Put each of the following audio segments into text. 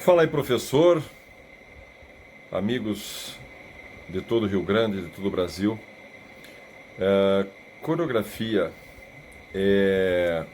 Fala aí, professor, amigos de todo o Rio Grande, de todo o Brasil. Coreografia é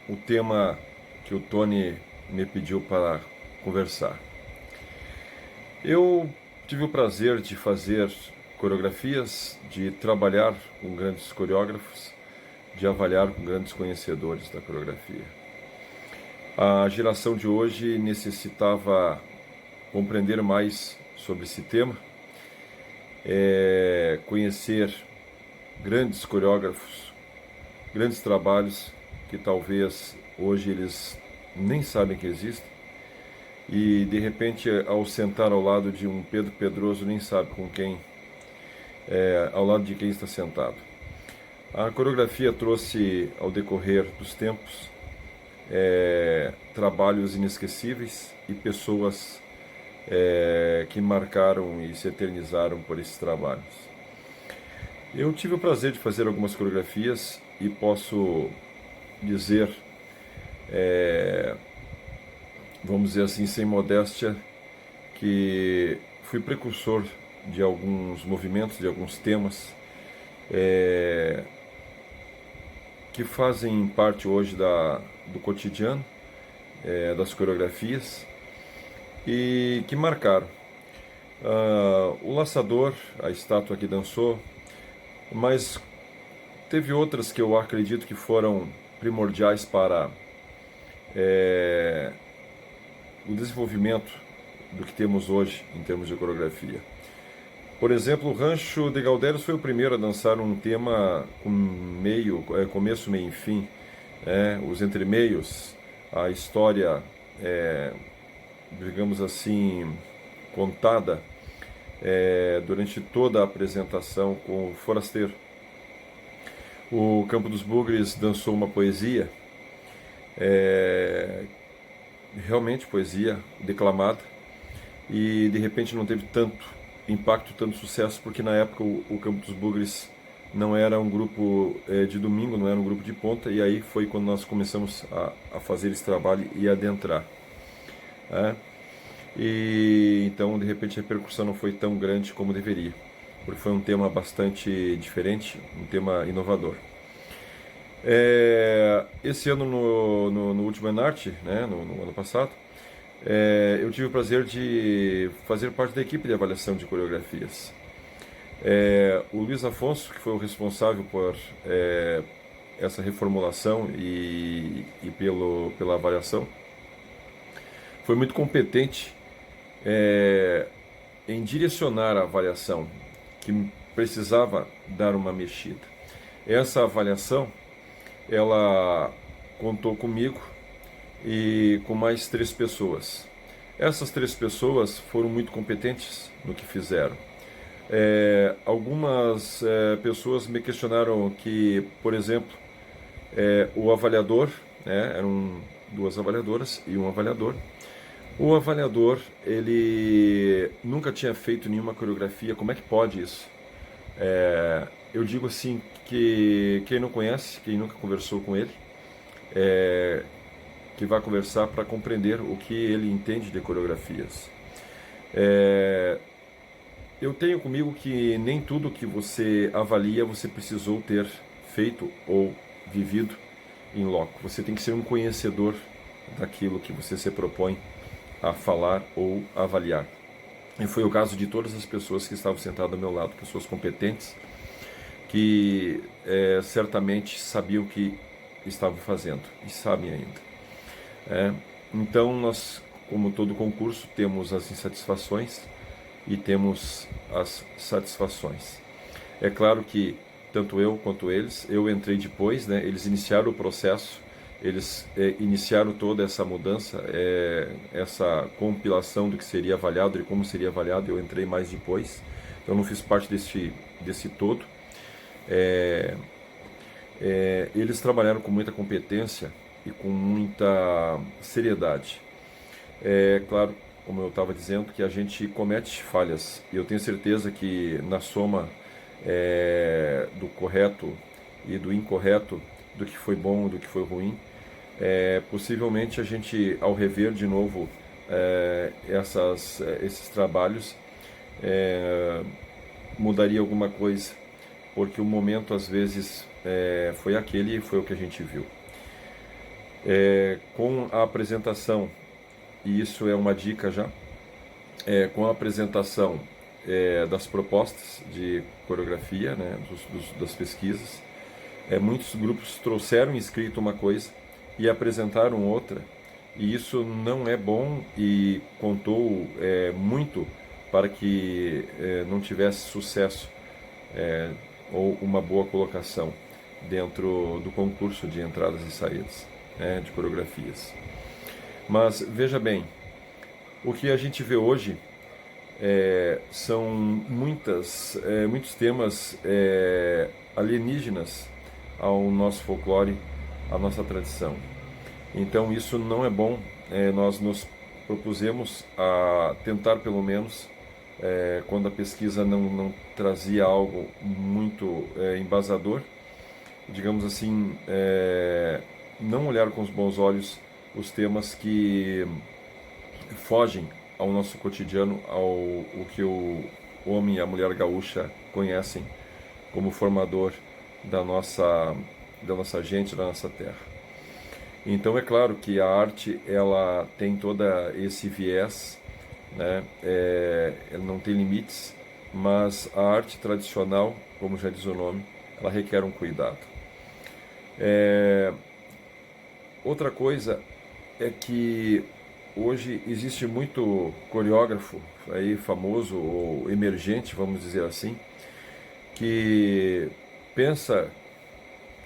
o tema que o Tony me pediu para conversar. Eu tive o prazer de fazer coreografias, de trabalhar com grandes coreógrafos, de avaliar com grandes conhecedores da coreografia. A geração de hoje necessitava compreender mais sobre esse tema, conhecer grandes coreógrafos, grandes trabalhos que talvez hoje eles nem sabem que existem e de repente ao sentar ao lado de um Pedro Pedroso nem sabe com quem, ao lado de quem está sentado. A coreografia trouxe ao decorrer dos tempos trabalhos inesquecíveis e pessoas que marcaram e se eternizaram por esses trabalhos. Eu tive o prazer de fazer algumas coreografias e posso dizer, vamos dizer assim, sem modéstia, que fui precursor de alguns movimentos, de alguns temas que fazem parte hoje do cotidiano, das coreografias e que marcaram. O Laçador, a estátua que dançou, mas teve outras que eu acredito que foram primordiais para o desenvolvimento do que temos hoje em termos de coreografia. Por exemplo, o Rancho de Galderos foi o primeiro a dançar um tema com começo, meio e fim, os entremeios, a história, digamos assim, contada durante toda a apresentação com o Forasteiro. O Campo dos Bugres dançou uma poesia, realmente poesia declamada, e de repente não teve tanto impacto, tanto sucesso, porque na época o Campo dos Bugres não era um grupo de domingo, não era um grupo de ponta, e aí foi quando nós começamos a fazer esse trabalho e adentrar. E então de repente a repercussão não foi tão grande como deveria, porque foi um tema bastante diferente, um tema inovador. Esse ano no último Enarte, né, no ano passado, eu tive o prazer de fazer parte da equipe de avaliação de coreografias. O Luiz Afonso, que foi o responsável por essa reformulação e pela avaliação, foi muito competente em direcionar a avaliação, que precisava dar uma mexida. Essa avaliação, ela contou comigo e com mais 3 pessoas. Essas 3 pessoas foram muito competentes no que fizeram. Algumas pessoas me questionaram que, por exemplo, o avaliador, eram 2 avaliadoras e um avaliador. O avaliador, ele nunca tinha feito nenhuma coreografia. Como é que pode isso? Eu digo assim, que quem não conhece, quem nunca conversou com ele, que vai conversar para compreender o que ele entende de coreografias. Eu tenho comigo que nem tudo que você avalia você precisou ter feito ou vivido em loco. Você tem que ser um conhecedor daquilo que você se propõe a falar ou a avaliar. E foi o caso de todas as pessoas que estavam sentadas ao meu lado, pessoas competentes, que certamente sabiam o que estavam fazendo, e sabem ainda. Então nós, como todo concurso, temos as insatisfações e temos as satisfações. É claro que tanto eu quanto eles, eu entrei depois, né? Eles iniciaram o processo, eles iniciaram toda essa mudança, essa compilação do que seria avaliado e como seria avaliado. Eu entrei mais depois, então não fiz parte desse todo. Eles trabalharam com muita competência e com muita seriedade. Claro, como eu estava dizendo, que a gente comete falhas, e eu tenho certeza que na soma do correto e do incorreto, do que foi bom, do que foi ruim, possivelmente a gente, ao rever de novo esses trabalhos, mudaria alguma coisa, porque o momento às vezes foi aquele e foi o que a gente viu. Com a apresentação, e isso é uma dica já, com a apresentação das propostas de coreografia, né, das pesquisas, muitos grupos trouxeram escrito uma coisa e apresentaram outra, e isso não é bom e contou muito para que não tivesse sucesso ou uma boa colocação dentro do concurso de entradas e saídas, de coreografias. Mas veja bem, o que a gente vê hoje são muitos temas alienígenas ao nosso folclore, à nossa tradição. Então isso não é bom. Nós nos propusemos a tentar, pelo menos, quando a pesquisa não trazia algo muito embasador, digamos assim, não olhar com os bons olhos os temas que fogem ao nosso cotidiano, o que o homem e a mulher gaúcha conhecem como formador da nossa gente, da nossa terra. Então é claro que a arte ela tem todo esse viés, né? Ela não tem limites, mas a arte tradicional, como já diz o nome, ela requer um cuidado. Outra coisa é que hoje existe muito coreógrafo aí famoso ou emergente, vamos dizer assim, que pensa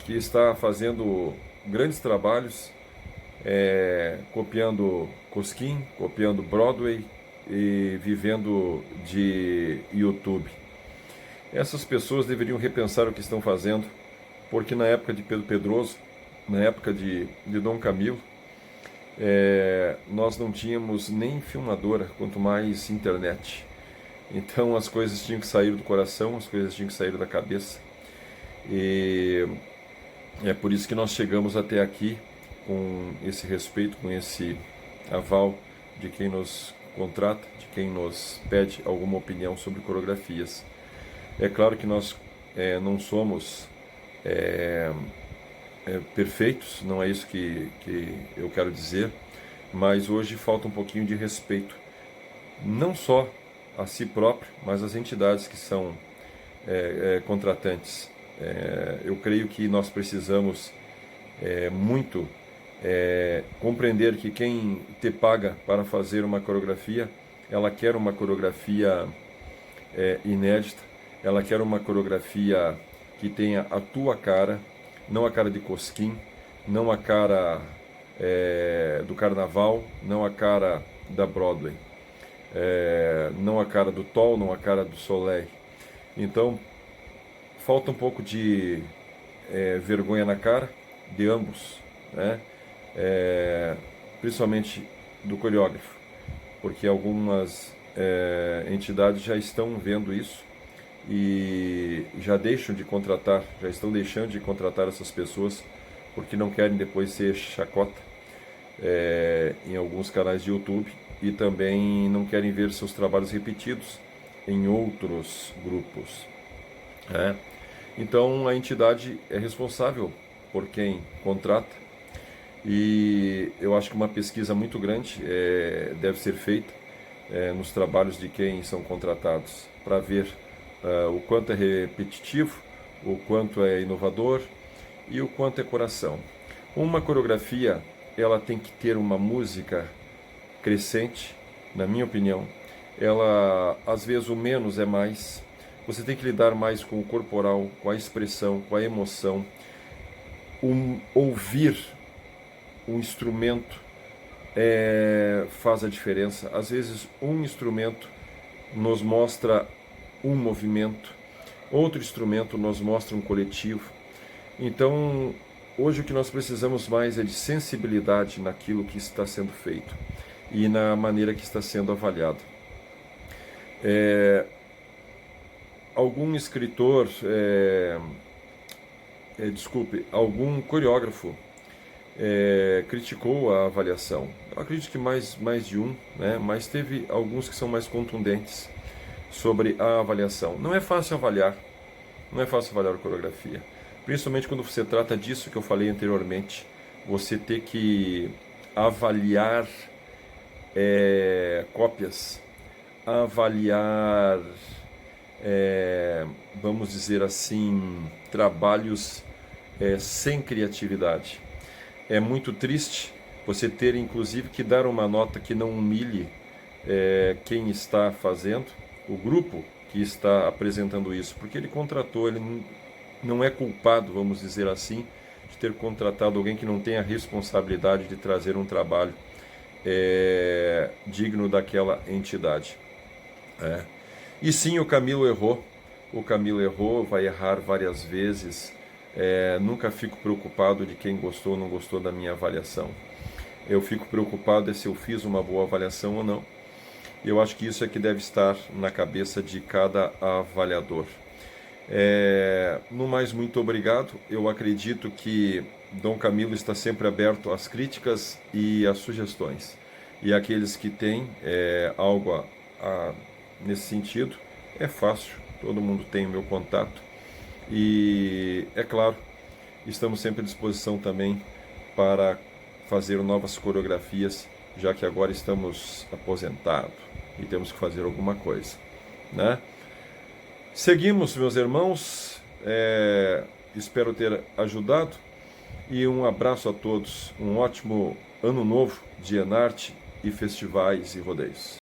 que está fazendo grandes trabalhos, copiando Cosquim, copiando Broadway e vivendo de YouTube. Essas pessoas deveriam repensar o que estão fazendo, porque na época de Pedro Pedroso, na época de Dom Camilo, nós não tínhamos nem filmadora, quanto mais internet. Então as coisas tinham que sair do coração, as coisas tinham que sair da cabeça. E é por isso que nós chegamos até aqui com esse respeito, com esse aval de quem nos contrata, de quem nos pede alguma opinião sobre coreografias. É claro que nós não somos perfeitos, não é isso que eu quero dizer, mas hoje falta um pouquinho de respeito, não só a si próprio, mas às entidades que são contratantes. Eu creio que nós precisamos muito compreender que quem te paga para fazer uma coreografia, ela quer uma coreografia inédita, ela quer uma coreografia que tenha a tua cara, não a cara de Cosquim, não a cara do carnaval, não a cara da Broadway, não a cara do Toll, não a cara do Soleil. Então, falta um pouco de vergonha na cara de ambos, né? Principalmente do coreógrafo, porque algumas entidades já estão vendo isso e já estão deixando de contratar essas pessoas porque não querem depois ser chacota em alguns canais de YouTube e também não querem ver seus trabalhos repetidos em outros grupos. Então a entidade é responsável por quem contrata e eu acho que uma pesquisa muito grande deve ser feita nos trabalhos de quem são contratados para ver o quanto é repetitivo, o quanto é inovador e o quanto é coração. Uma coreografia ela tem que ter uma música crescente, na minha opinião. Ela, às vezes, o menos é mais. Você tem que lidar mais com o corporal, com a expressão, com a emoção. Ouvir um instrumento faz a diferença. Às vezes, um instrumento nos mostra um movimento, outro instrumento nos mostra um coletivo. Então, hoje o que nós precisamos mais é de sensibilidade naquilo que está sendo feito e na maneira que está sendo avaliado. Algum escritor, algum coreógrafo criticou a avaliação. Eu acredito que mais de um, né? Mas teve alguns que são mais contundentes sobre a avaliação. Não é fácil avaliar, não é fácil avaliar a coreografia, principalmente quando você trata disso que eu falei anteriormente, você ter que avaliar cópias, avaliar, vamos dizer assim, trabalhos sem criatividade. É muito triste você ter, inclusive, que dar uma nota que não humilhe quem está fazendo, o grupo que está apresentando isso, porque ele contratou, ele não é culpado, vamos dizer assim, de ter contratado alguém que não tem a responsabilidade de trazer um trabalho digno daquela entidade. E sim, o Camilo errou, vai errar várias vezes. Nunca fico preocupado de quem gostou ou não gostou da minha avaliação. Eu fico preocupado se eu fiz uma boa avaliação ou não. Eu acho que isso é que deve estar na cabeça de cada avaliador. No mais, muito obrigado. Eu acredito que Dom Camilo está sempre aberto às críticas e às sugestões. E aqueles que têm algo nesse sentido, é fácil, todo mundo tem o meu contato. E, é claro, estamos sempre à disposição também para fazer novas coreografias, já que agora estamos aposentados e temos que fazer alguma coisa, né? Seguimos, meus irmãos, espero ter ajudado e um abraço a todos, um ótimo ano novo de Enarte e festivais e rodeios.